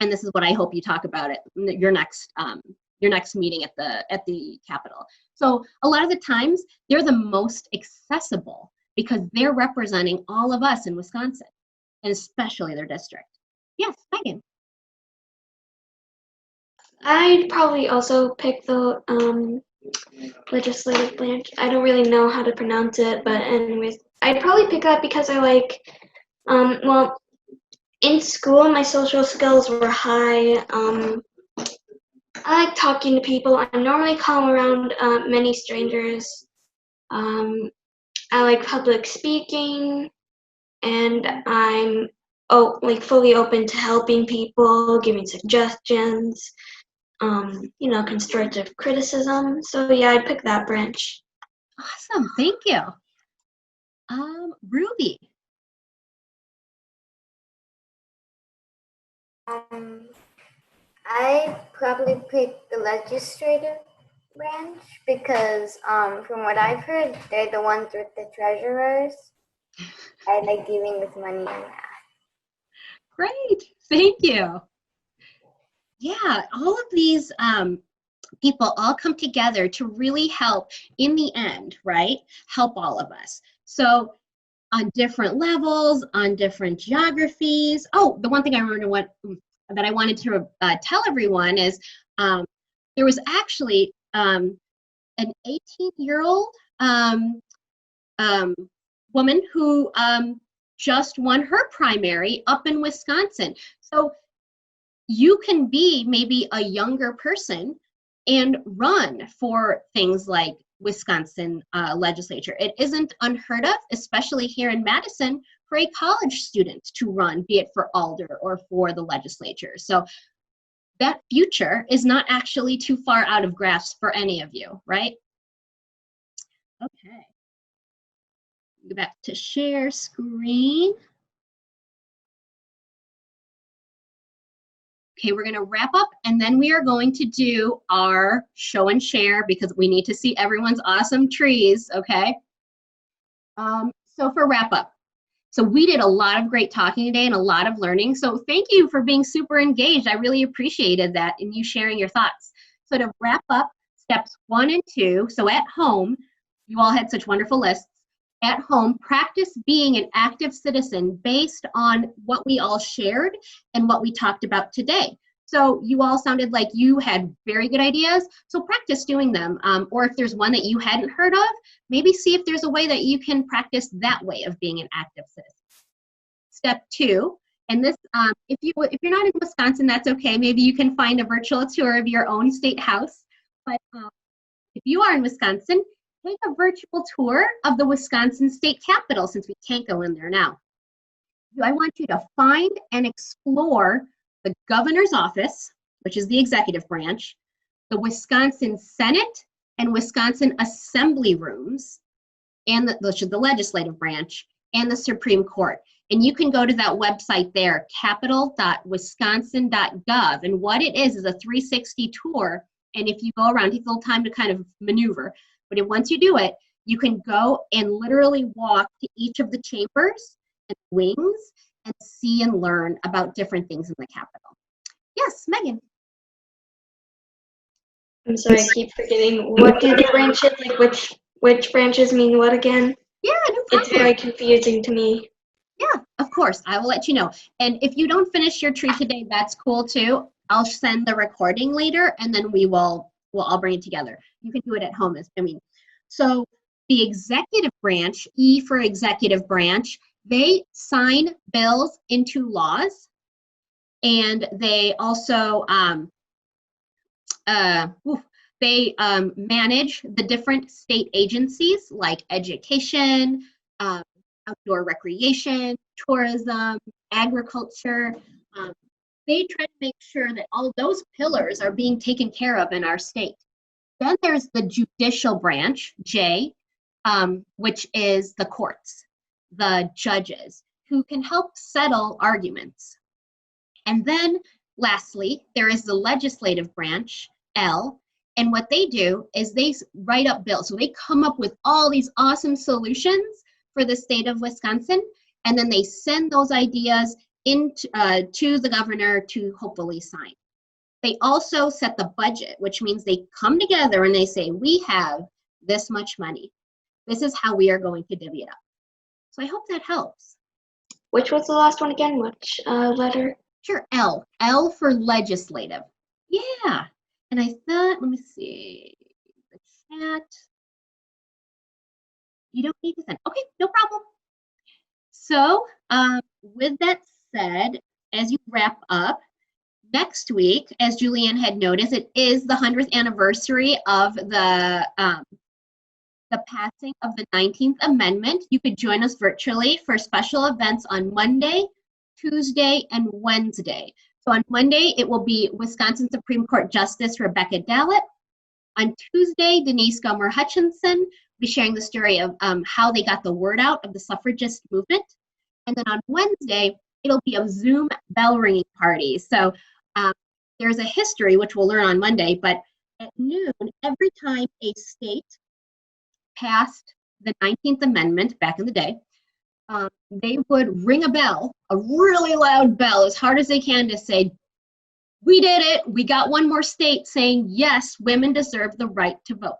And this is what I hope you talk about at your next meeting at the Capitol. So a lot of the times they're the most accessible because they're representing all of us in Wisconsin, and especially their district. Yes, Megan. I'd probably also pick the legislative branch. I don't really know how to pronounce it, but anyways, I'd probably pick that because I like, well, in school my social skills were high. I like talking to people. I'm normally calm around many strangers. I like public speaking, and I'm fully open to helping people, giving suggestions, constructive criticism. So yeah, I'd pick that branch. Awesome, thank you. Ruby. I probably pick the legislative branch because, from what I've heard, they're the ones with the treasurers. I like dealing with money and that. Great, thank you. Yeah, all of these people all come together to really help in the end, right? Help all of us. So on different levels, on different geographies. Oh, the one thing I remember that I wanted to tell everyone is there was actually an 18-year-old woman who just won her primary up in Wisconsin. So you can be maybe a younger person and run for things like Wisconsin legislature. It isn't unheard of, especially here in Madison, for a college student to run, be it for alder or for the legislature. So that future is not actually too far out of grasp for any of you, right? Okay. Go back to share screen. Okay, we're going to wrap up and then we are going to do our show and share because we need to see everyone's awesome trees, okay? So for wrap up, so we did a lot of great talking today and a lot of learning. So thank you for being super engaged. I really appreciated that and you sharing your thoughts. So to wrap up, steps 1 and 2, so at home, you all had such wonderful lists. At home, practice being an active citizen based on what we all shared and what we talked about today. So you all sounded like you had very good ideas, so practice doing them. Or if there's one that you hadn't heard of, maybe see if there's a way that you can practice that way of being an active citizen. Step 2, and this, if you're not in Wisconsin, that's okay. Maybe you can find a virtual tour of your own state house. But if you are in Wisconsin, take a virtual tour of the Wisconsin State Capitol, since we can't go in there now. I want you to find and explore the governor's office, which is the executive branch, the Wisconsin Senate and Wisconsin Assembly rooms, and which is the legislative branch, and the Supreme Court. And you can go to that website there, capitol.wisconsin.gov. And what it is a 360 tour. And if you go around, it takes a little time to kind of maneuver. But once you do it, you can go and literally walk to each of the chambers and wings and see and learn about different things in the Capitol. Yes, Megan. I'm sorry, I keep forgetting. What do the branches, like which branches mean what again? Yeah, no problem. It's very confusing to me. Yeah, of course. I will let you know. And if you don't finish your tree today, that's cool too. I'll send the recording later and then we'll all bring it together. You can do it at home. So the executive branch, E for executive branch, they sign bills into laws, and they also manage the different state agencies like education, outdoor recreation, tourism, agriculture. They try to make sure that all those pillars are being taken care of in our state. Then there's the judicial branch, J, which is the courts, the judges, who can help settle arguments. And then lastly, there is the legislative branch, L, and what they do is they write up bills. So they come up with all these awesome solutions for the state of Wisconsin, and then they send those ideas into to the governor to hopefully sign. They also set the budget, which means they come together and they say, we have this much money. This is how we are going to divvy it up. So I hope that helps. Which was the last one again? Which letter? Sure, L. L for legislative. Yeah. And I thought, let me see, the chat. You don't need to send. Okay, no problem. So with that said, as you wrap up, next week, as Julianne had noticed, it is the 100th anniversary of the passing of the 19th Amendment. You could join us virtually for special events on Monday, Tuesday, and Wednesday. So on Monday, it will be Wisconsin Supreme Court Justice Rebecca Dallett. On Tuesday, Denise Gummer Hutchinson will be sharing the story of how they got the word out of the suffragist movement. And then on Wednesday, it'll be a Zoom bell ringing party. So there's a history, which we'll learn on Monday, but at noon, every time a state passed the 19th Amendment back in the day, they would ring a bell, a really loud bell, as hard as they can to say, we did it, we got one more state saying, yes, women deserve the right to vote.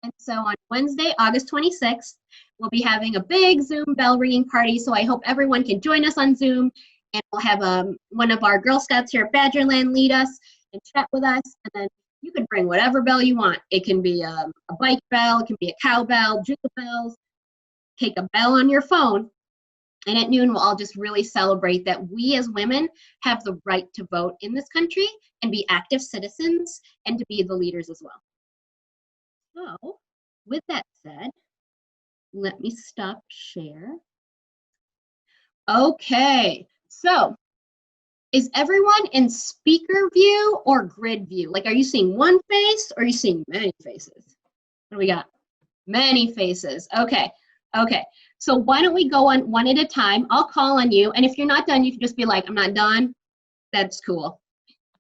And so on Wednesday, August 26th, we'll be having a big Zoom bell ringing party, so I hope everyone can join us on Zoom, and we'll have one of our Girl Scouts here at Badgerland lead us and chat with us, and then you can bring whatever bell you want. It can be a bike bell, it can be a cow bell, jingle bells, take a bell on your phone, and at noon we'll all just really celebrate that we as women have the right to vote in this country and be active citizens and to be the leaders as well. So, with that said, let me stop share. Okay, so is everyone in speaker view or grid view? Like, are you seeing one face or are you seeing many faces? What do we got? Many faces. Okay, okay. So why don't we go on one at a time? I'll call on you, and if you're not done, you can just be like, I'm not done. That's cool.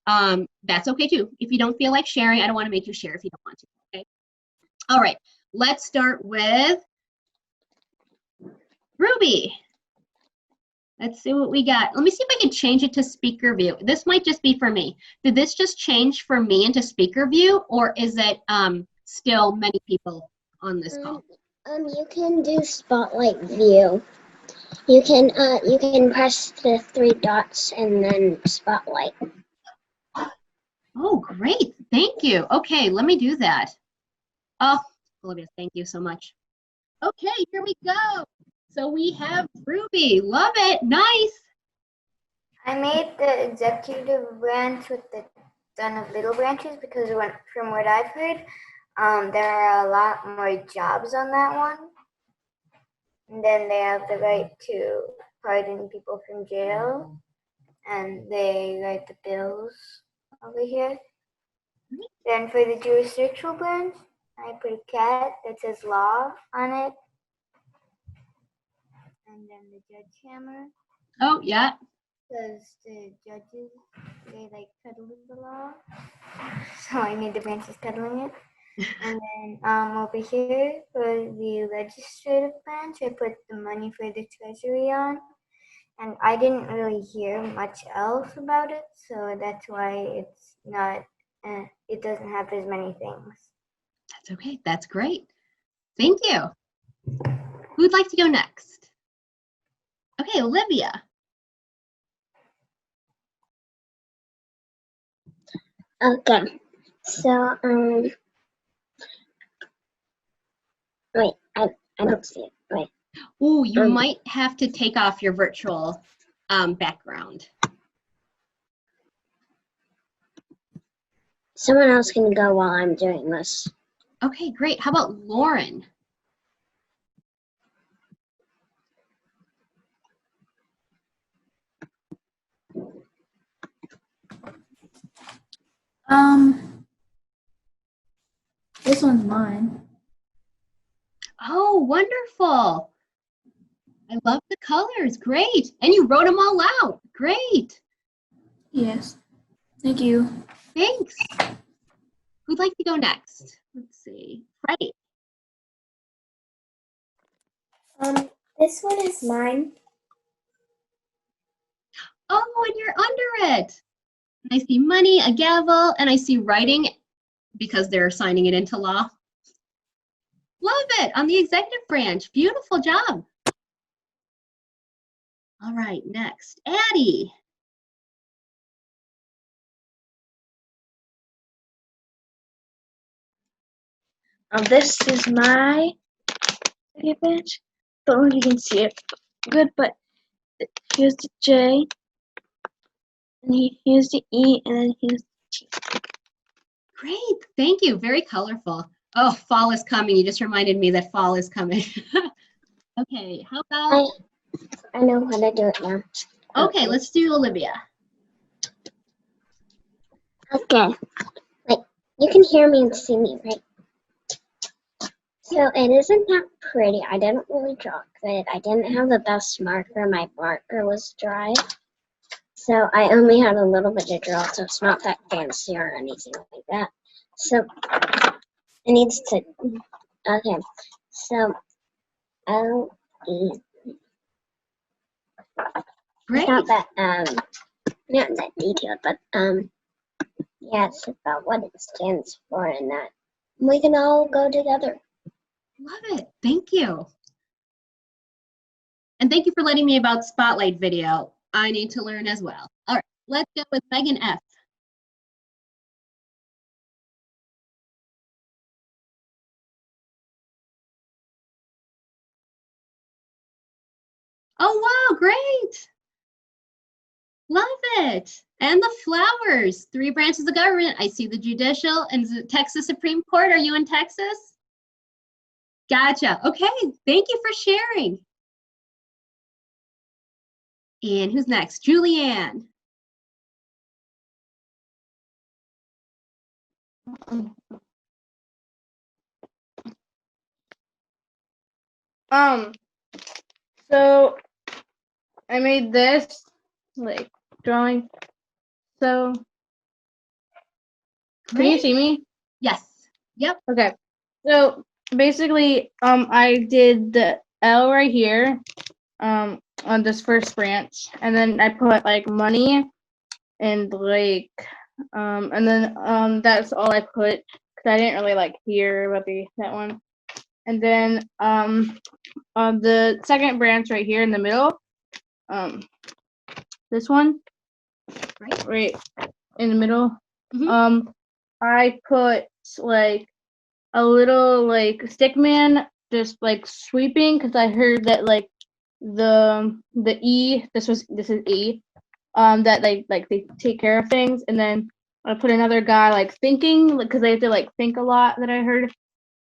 That's okay too. If you don't feel like sharing, I don't want to make you share if you don't want to, okay? All right, let's start with Ruby. Let's see what we got. Let me see if I can change it to speaker view. This might just be for me. Did this just change for me into speaker view, or is it still many people on this call? You can do spotlight view. You can press the 3 dots and then spotlight. Oh, great. Thank you. Okay, let me do that. Oh, Olivia, thank you so much. Okay, here we go. So we have Ruby. Love it. Nice. I made the executive branch with the ton of little branches because from what I've heard, there are a lot more jobs on that one. And then they have the right to pardon people from jail, and they write the bills over here. Then for the jurisdictional branch, I put a cat that says law on it. And then the judge hammer. Oh, yeah. Because the judges, they like cuddle the law. So I made the branches cuddling it. And then over here for the legislative branch, I put the money for the treasury on. And I didn't really hear much else about it, so that's why it's not, it doesn't have as many things. That's okay. That's great. Thank you. Who'd like to go next? Okay, Olivia. Okay, so wait, I don't see it. Wait. Ooh, you might have to take off your virtual background. Someone else can go while I'm doing this. Okay, great. How about Lauren? This one's mine. Oh, wonderful. I love the colors. Great. And you wrote them all out. Great. Yes. Thank you. Thanks. Who'd like to go next? Let's see. Freddie. This one is mine. Oh, and you're under it. And I see money, a gavel, and I see writing because they're signing it into law. Love it. On the executive branch. Beautiful job. All right, next. Addie. This is my executive branch. Don't know if you can see it good, but here's the J, and here's the E, and then here's the T. Great. Thank you. Very colorful. Oh, fall is coming. You just reminded me that fall is coming. Okay, how about... I know how to do it now. Okay, let's do Olivia. Okay. Wait, you can hear me and see me, right? So it isn't that pretty. I didn't really draw good. I didn't have the best marker. My marker was dry. So I only had a little bit to draw, so it's not that fancy or anything like that. So it needs to, okay, so L-E. Great. It's not that, not that detailed, but, yeah, it's about what it stands for and that. We can all go together. Love it. Thank you. And thank you for letting me about Spotlight video. I need to learn as well. All right, let's go with Megan F. Oh, wow, great. Love it. And the flowers, 3 branches of government. I see the judicial and the Texas Supreme Court. Are you in Texas? Gotcha. Okay, thank you for sharing. And who's next? Julianne. So I made this like drawing. So can you see me? Yes. Yep. Okay. So basically, I did the L right here, on this first branch, and then I put like money and like, and then that's all I put because I didn't really like hear about that one. And then on the second branch right here in the middle, this one, right in the middle, I put like a little like stick man just like sweeping because I heard that like the E, this is E, that like they take care of things. And then I put another guy like thinking because they have to like think a lot, that I heard.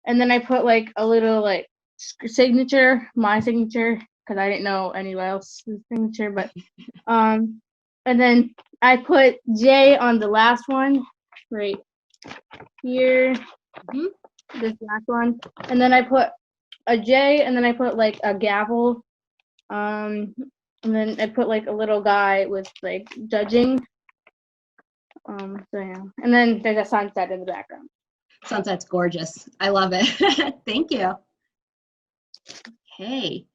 And then I put like a little like signature, my signature, because I didn't know anyone else's signature. But and then I put J on the last one right here, this last one. And then I put a J, and then I put like a gavel, and then I put like a little guy with like judging. So yeah, and then there's a sunset in the background. Sunset's gorgeous. I love it. Thank you. Okay.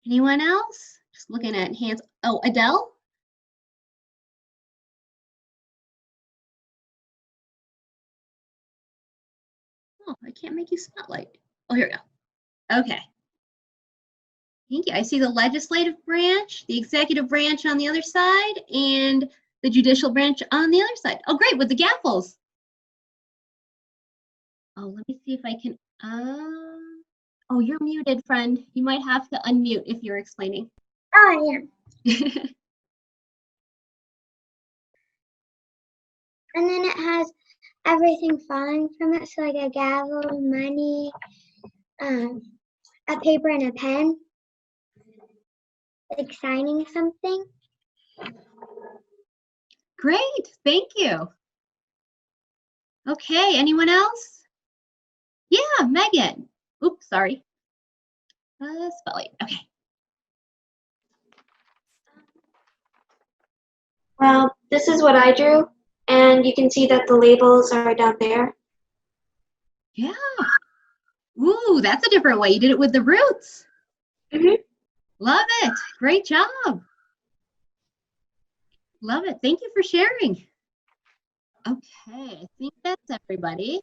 Anyone else? Just looking at hands. Oh, Adele? Oh, I can't make you spotlight. Oh, here we go. Okay. Thank you. I see the legislative branch, the executive branch on the other side, and the judicial branch on the other side. Oh, great, with the gaffles. Oh, let me see if I can, oh, you're muted, friend. You might have to unmute if you're explaining. Oh, yeah. And then it has everything falling from it, so like a gavel, money, a paper and a pen, like signing something. Great, thank you. Okay, anyone else? Yeah, Megan. Oops, sorry. Spotlight, okay. Well, this is what I drew, and you can see that the labels are down there. Yeah. Ooh, that's a different way. You did it with the roots. Love it. Great job. Love it. Thank you for sharing. Okay, I think that's everybody.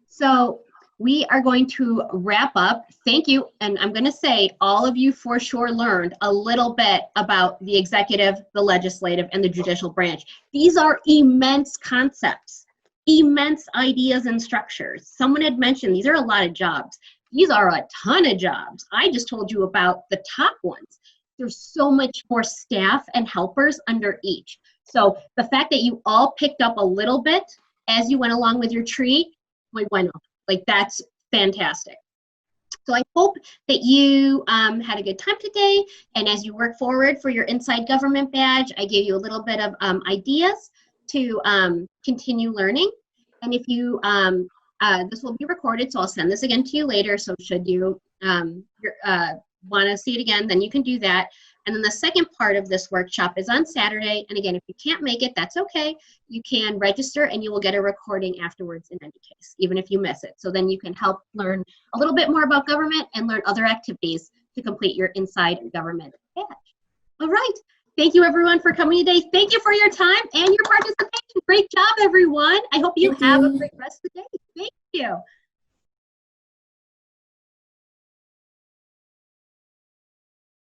So we are going to wrap up. Thank you. And I'm going to say all of you for sure learned a little bit about the executive, the legislative, and the judicial branch. These are immense concepts, immense ideas and structures. Someone had mentioned these are a lot of jobs. These are a ton of jobs. I just told you about the top ones. There's so much more staff and helpers under each. So the fact that you all picked up a little bit as you went along with your tree, like that's fantastic. So I hope that you had a good time today. And as you work forward for your Inside Government badge, I gave you a little bit of ideas to continue learning. And if you, this will be recorded, so I'll send this again to you later. So should you want to see it again, then you can do that. And then the second part of this workshop is on Saturday. And again, if you can't make it, that's okay. You can register and you will get a recording afterwards in any case, even if you miss it. So then you can help learn a little bit more about government and learn other activities to complete your Inside Government badge. All right. Thank you everyone for coming today. Thank you for your time and your participation. Great job, everyone. I hope you Thank have a you. great rest of the day. Thank you.